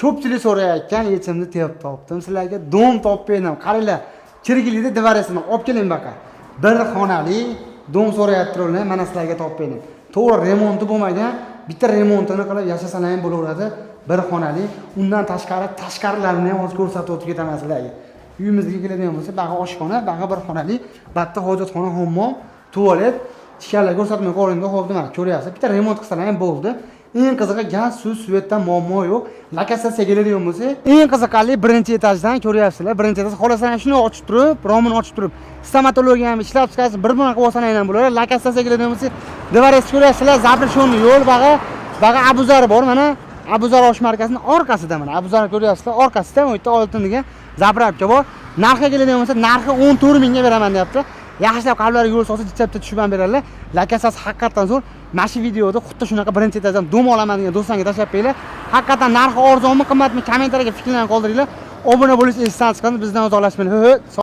ko'pchilik so'rayotgan yechimni topdim. Sizlarga dom topib berdim. Qaranglar, Chirgilida devaresini olib keling baqa. Bir xonali dom so'rayaptilar, mana sizlarga topib berdim. To'g'ri remonti bo'lmagan, bitta remontini qilib yashasalar ham bo'laveradi. Bir xonali, undan tashqarilarini ham hozir ko'rsatib o'tib ketaman sizlarga. Uyimizga keladigan bo'lsa, baqa oshxona, baqa bir xonali, bitta hojatxona, hammom, tualet, ichkarida ko'rsatmay qo'yingda hozir mana ko'ryapsiz. Bitta remont qilsalar ham bo'ldi. Eng qizig'i gaz, suv, svetdan muammo yo'q. Lokatsiyaga keladigan bo'lsa, eng qiziqarli birinchi etajdan ko'ryapsizlar. Birinchi etaj xohlasangiz shuni ochib turib, romini ochib turib, stomatologiya ham ishlab chiqasiz, bir bunaqa bo'lsangiz ham bo'ladi. Lokatsiyaga keladigan bo'lsa, devares ko'ryapsizlar, zapreshonli yo'l, baqa Abuzar bor, mana Abuzar osh markasining orqasida mana. Abuzarni ko'ryapsizlar, orqasida bu yerda oltinga zapravka bor. Narxiga keladigan bo'lsa, narxi 14 mingga beraman deyapti. Yaxshilab qalblari yo'l solsa, jichapda tushib ham beradilar. Lokatsiyasi haqiqatan zo'r. Mana shu videoda xuddi shunaqa birinchi etajdan dom olaman degan do'stlarga tashlab qo'yinglar. Haqiqatan narxi arzonmi, qimmatmi kommentariyga fikrlarini qoldiringlar. Obuna bo'lish esdan chiqadi, bizdan uzoqlashmanglar.